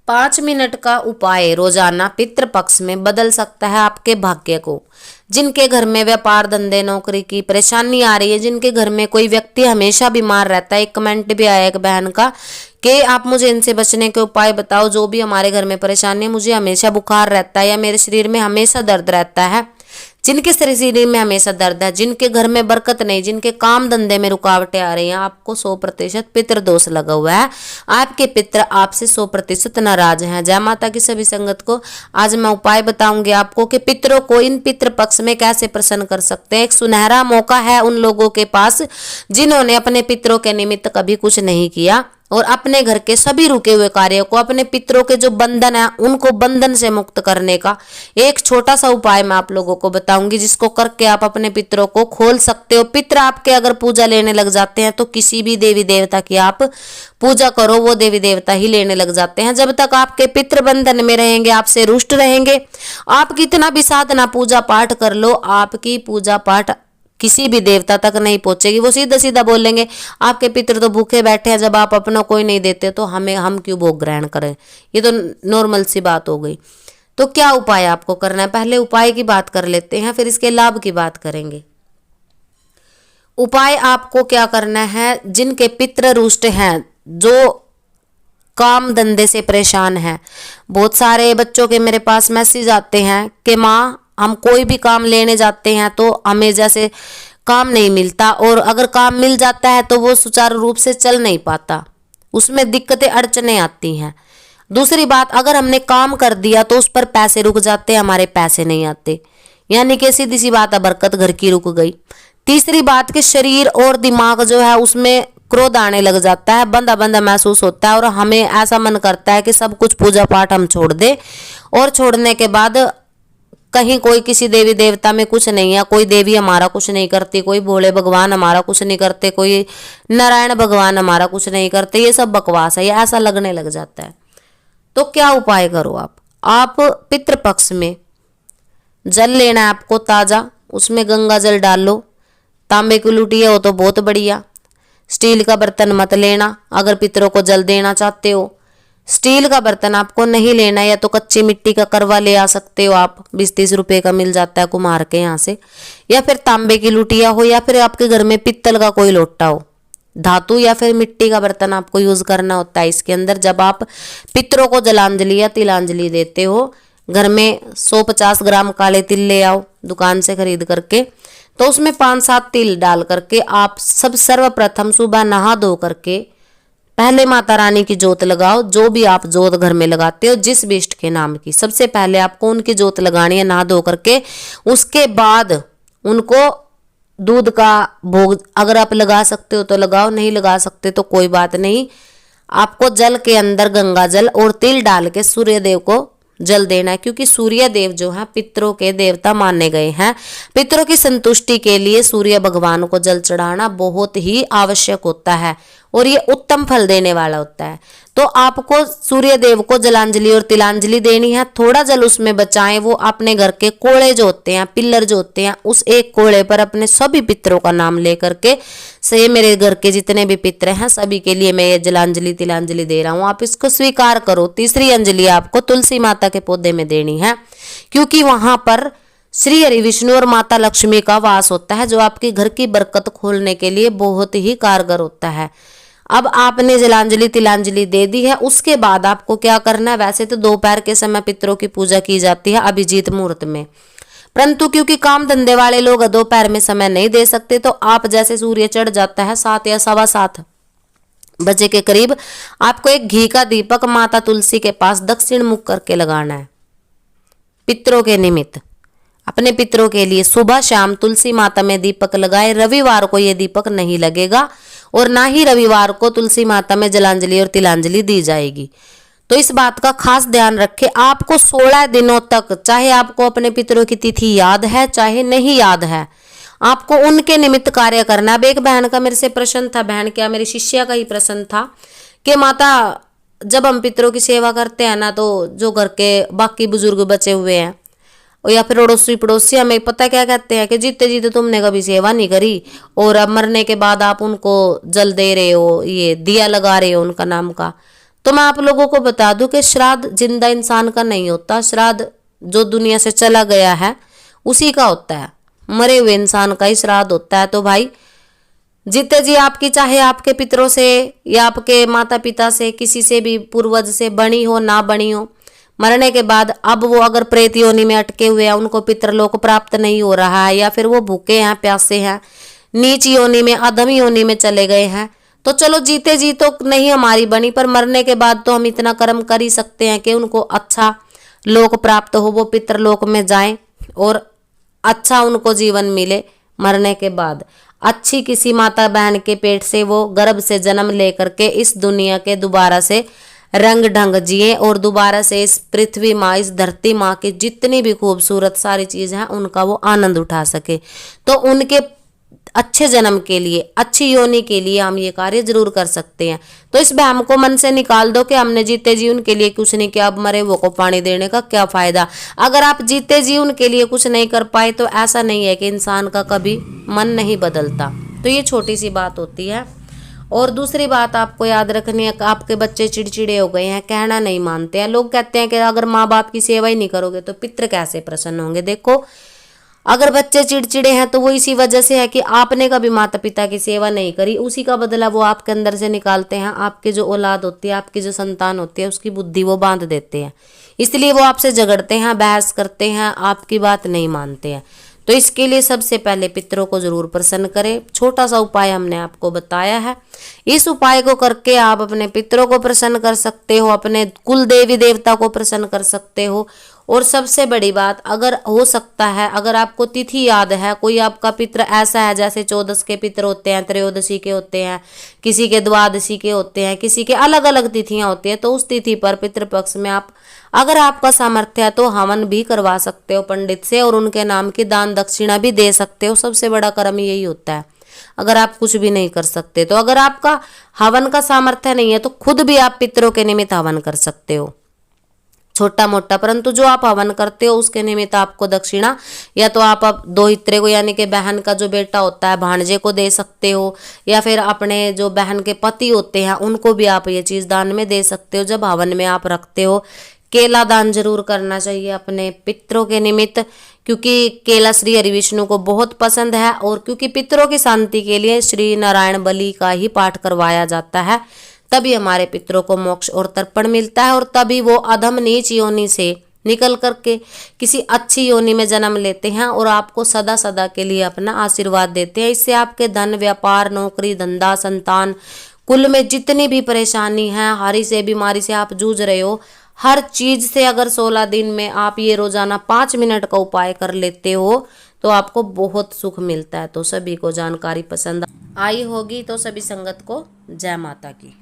5 minute का उपाय रोजाना पितृपक्ष में बदल सकता है आपके भाग्य को। जिनके घर में व्यापार धंधे नौकरी की परेशानी आ रही है, जिनके घर में कोई व्यक्ति हमेशा बीमार रहता है, एक कमेंट भी आया एक बहन का कि आप मुझे इनसे बचने के उपाय बताओ, जो भी हमारे घर में परेशानी है, मुझे हमेशा बुखार रहता है या मेरे शरीर में हमेशा दर्द रहता है। जिनके शरीर में हमेशा दर्द है, जिनके घर में बरकत नहीं, जिनके काम धंधे में रुकावटें आ रही हैं, आपको 100% पितृ दोष लगा हुआ है। आपके पितृ आपसे 100% नाराज हैं। जय माता की सभी संगत को आज मैं उपाय बताऊंगी आपको कि पितरों को इन पितृ पक्ष में कैसे प्रसन्न कर सकते हैं। एक सुनहरा मौका है उन लोगों के पास जिन्होंने अपने पितरों के निमित्त कभी कुछ नहीं किया और अपने घर के सभी रुके हुए कार्यों को, अपने पितरों के जो बंधन है उनको बंधन से मुक्त करने का एक छोटा सा उपाय मैं आप लोगों को बताऊंगी, जिसको करके आप अपने पितरों को खोल सकते हो। पितर आपके अगर पूजा लेने लग जाते हैं तो किसी भी देवी देवता की आप पूजा करो, वो देवी देवता ही लेने लग जाते हैं। जब तक आपके पितृ बंधन में रहेंगे, आपसे रुष्ट रहेंगे, आप कितना भी साधना पूजा पाठ कर लो, आपकी पूजा पाठ किसी भी देवता तक नहीं पहुंचेगी। वो सीधा सीधा बोलेंगे आपके पितृ तो भूखे बैठे हैं, जब आप अपना कोई नहीं देते तो हम क्यों भोग ग्रहण करें। ये तो नॉर्मल सी बात हो गई। तो क्या उपाय आपको करना है, पहले उपाय की बात कर लेते हैं, फिर इसके लाभ की बात करेंगे। उपाय आपको क्या करना है, जिनके पितृ रुष्ट हैं, जो काम धंधे से परेशान है। बहुत सारे बच्चों के मेरे पास मैसेज आते हैं कि माँ हम कोई भी काम लेने जाते हैं तो हमें जैसे काम नहीं मिलता, और अगर काम मिल जाता है तो वो सुचारू रूप से चल नहीं पाता, उसमें दिक्कतें अड़चने आती हैं। दूसरी बात, अगर हमने काम कर दिया तो उस पर पैसे रुक जाते हैं, हमारे पैसे नहीं आते, यानी कि सीधी सी बात है बरकत घर की रुक गई। तीसरी बात कि शरीर और दिमाग जो है उसमें क्रोध आने लग जाता है, बंधा बंधा महसूस होता है और हमें ऐसा मन करता है कि सब कुछ पूजा पाठ हम छोड़ दे, और छोड़ने के बाद कहीं कोई किसी देवी देवता में कुछ नहीं है, कोई देवी हमारा कुछ नहीं करती, कोई भोले भगवान हमारा कुछ नहीं करते, कोई नारायण भगवान हमारा कुछ नहीं करते, ये सब बकवास है, ये ऐसा लगने लग जाता है। तो क्या उपाय करो आप पितृपक्ष में जल लेना है आपको ताजा, उसमें गंगा जल डाल लो। तांबे की लुटिया हो तो बहुत बढ़िया, स्टील का बर्तन मत लेना अगर पितरों को जल देना चाहते हो। स्टील का बर्तन आपको नहीं लेना, या तो कच्ची मिट्टी का करवा ले आ सकते हो आप, 20-30 रुपए का मिल जाता है कुम्हार के यहाँ से, या फिर तांबे की लुटिया हो, या फिर आपके घर में पित्तल का कोई लोटा हो। धातु या फिर मिट्टी का बर्तन आपको यूज करना होता है इसके अंदर। जब आप पितरों को जलांजलि या तिलांजलि देते हो, घर में 150 ग्राम काले तिल ले आओ दुकान से खरीद करके, तो उसमें 5-7 तिल डाल करके आप सब सर्वप्रथम सुबह नहा धो करके पहले माता रानी की जोत लगाओ। जो भी आप जोत घर में लगाते हो, जिस भी इष्ट के नाम की, सबसे पहले आपको उनकी जोत लगानी है नहा धो करके। उसके बाद उनको दूध का भोग अगर आप लगा सकते हो तो लगाओ, नहीं लगा सकते तो कोई बात नहीं। आपको जल के अंदर गंगा जल और तिल डाल के सूर्य देव को जल देना है, क्योंकि सूर्य देव जो है पितरों के देवता माने गए हैं। पितरों की संतुष्टि के लिए सूर्य भगवान को जल चढ़ाना बहुत ही आवश्यक होता है और ये उत्तम फल देने वाला होता है। तो आपको सूर्य देव को जलांजलि और तिलांजलि देनी है। थोड़ा जल उसमें बचाएं, वो अपने घर के कोड़े जो होते हैं, पिल्लर जो होते हैं, उस एक कोड़े पर अपने सभी पितरों का नाम लेकर के, से मेरे घर के जितने भी पितर हैं सभी के लिए मैं ये जलांजलि तिलांजलि दे रहा हूँ, आप इसको स्वीकार करो। तीसरी अंजलि आपको तुलसी माता के पौधे में देनी है, क्योंकि वहां पर श्री हरि विष्णु और माता लक्ष्मी का वास होता है, जो आपके घर की बरकत खोलने के लिए बहुत ही कारगर होता है। अब आपने जलांजलि तिलांजलि दे दी है, उसके बाद आपको क्या करना है। वैसे तो दोपहर के समय पितरों की पूजा की जाती है अभिजीत मुहूर्त में, परंतु क्योंकि काम धंधे वाले लोग दोपहर में समय नहीं दे सकते, तो आप जैसे सूर्य चढ़ जाता है 7 या 7:15 बजे के करीब, आपको एक घी का दीपक माता तुलसी के पास दक्षिण मुख करके लगाना है। पितरों के निमित्त, अपने पितरों के लिए सुबह शाम तुलसी माता में दीपक लगाए। रविवार को ये दीपक नहीं लगेगा और ना ही रविवार को तुलसी माता में जलांजलि और तिलांजलि दी जाएगी। तो इस बात का खास ध्यान रखें। आपको 16 दिनों तक, चाहे आपको अपने पितरों की तिथि याद है चाहे नहीं याद है, आपको उनके निमित्त कार्य करना। अब एक बहन का मेरे से प्रश्न था, बहन क्या मेरी शिष्या का ही प्रश्न था कि माता जब हम पितरों की सेवा करते हैं ना, तो जो घर के बाकी बुजुर्ग बचे हुए हैं या फिर अड़ोसी पड़ोसी हमें पता क्या कहते हैं कि जीते जीते तुमने कभी सेवा नहीं करी और अब मरने के बाद आप उनको जल दे रहे हो, ये दिया लगा रहे हो उनका नाम का, तो मैं आप लोगों को बता दूं कि श्राद्ध जिंदा इंसान का नहीं होता, श्राद्ध जो दुनिया से चला गया है उसी का होता है, मरे हुए इंसान का ही श्राद्ध होता है। तो भाई जीते जी आपकी, चाहे आपके पितरों से या आपके माता पिता से, किसी से भी पूर्वज से बनी हो ना बनी हो, मरने के बाद अब वो अगर प्रेत योनि में अटके हुए हैं, उनको पितरलोक प्राप्त नहीं हो रहा है, या फिर वो भूखे हैं, प्यासे हैं, नीच योनि में, अधम योनि में चले गए हैं, तो चलो जीते जी तो नहीं हमारी बनी, पर मरने के बाद तो हम इतना कर्म कर ही सकते हैं कि उनको अच्छा लोक प्राप्त हो, वो पितरलोक में जाएं और अच्छा उनको जीवन मिले। मरने के बाद अच्छी किसी माता बहन के पेट से वो गर्भ से जन्म लेकर के इस दुनिया के दोबारा से रंग ढंग जिए और दोबारा से इस पृथ्वी माँ, इस धरती माँ की जितनी भी खूबसूरत सारी चीज़ हैं उनका वो आनंद उठा सके। तो उनके अच्छे जन्म के लिए, अच्छी योनि के लिए हम ये कार्य जरूर कर सकते हैं। तो इस वहम को मन से निकाल दो कि हमने जीते जी उनके लिए कुछ नहीं किया, अब मरे वो को पानी देने का क्या फायदा। अगर आप जीते जी उनके लिए कुछ नहीं कर पाए तो ऐसा नहीं है कि इंसान का कभी मन नहीं बदलता। तो ये छोटी सी बात होती है। और दूसरी बात आपको याद रखनी है, आपके बच्चे चिड़चिड़े हो गए हैं, कहना नहीं मानते हैं। लोग कहते हैं कि अगर माँ बाप की सेवा ही नहीं करोगे तो पितृ कैसे प्रसन्न होंगे। देखो, अगर बच्चे चिड़चिड़े हैं तो वो इसी वजह से है कि आपने कभी माता पिता की सेवा नहीं करी, उसी का बदला वो आपके अंदर से निकालते हैं। आपके जो औलाद होती है, आपकी जो संतान होती है, उसकी बुद्धि वो बांध देते हैं, इसलिए वो आपसे झगड़ते हैं, बहस करते हैं, आपकी बात नहीं मानते हैं। तो इसके लिए सबसे पहले पितरों को जरूर प्रसन्न करें। छोटा सा उपाय हमने आपको बताया है, इस उपाय को करके आप अपने पितरों को प्रसन्न कर सकते हो, अपने कुल देवी देवता को प्रसन्न कर सकते हो। और सबसे बड़ी बात, अगर हो सकता है, अगर आपको तिथि याद है, कोई आपका पितृ ऐसा है जैसे 14 के पितृ होते हैं, त्रयोदशी के होते हैं, किसी के द्वादशी के होते हैं, किसी के अलग अलग तिथियां होती है, तो उस तिथि पर पितृपक्ष में आप, अगर आपका सामर्थ्य है तो हवन भी करवा सकते हो पंडित से, और उनके नाम की दान दक्षिणा भी दे सकते हो। सबसे बड़ा कर्म यही होता है। अगर आप कुछ भी नहीं कर सकते तो, अगर आपका हवन का सामर्थ्य नहीं है तो खुद भी आप पितरों के निमित्त हवन कर सकते हो, छोटा मोटा। परंतु जो आप हवन करते हो उसके निमित्त आपको दक्षिणा या तो आप दोहित्रे को, यानी कि बहन का जो बेटा होता है, भांजे को दे सकते हो, या फिर अपने जो बहन के पति होते हैं उनको भी आप ये चीज दान में दे सकते हो। जब हवन में आप रखते हो, केला दान जरूर करना चाहिए अपने पितरों के निमित्त, क्योंकि केला श्री हरि विष्णु को बहुत पसंद है, और क्योंकि पितरों की शांति के लिए श्री नारायण बलि का ही पाठ करवाया जाता है, तभी हमारे पितरों को मोक्ष और तर्पण मिलता है, और तभी वो अधम नीच योनि से निकल करके किसी अच्छी योनि में जन्म लेते हैं और आपको सदा सदा के लिए अपना आशीर्वाद देते हैं। इससे आपके धन, व्यापार, नौकरी, धंधा, संतान, कुल में जितनी भी परेशानी है, हारी से, बीमारी से आप जूझ रहे हो, हर चीज से अगर 16 दिन में आप ये रोजाना 5 मिनट का उपाय कर लेते हो तो आपको बहुत सुख मिलता है। तो सभी को जानकारी पसंद आई होगी तो सभी संगत को जय माता की।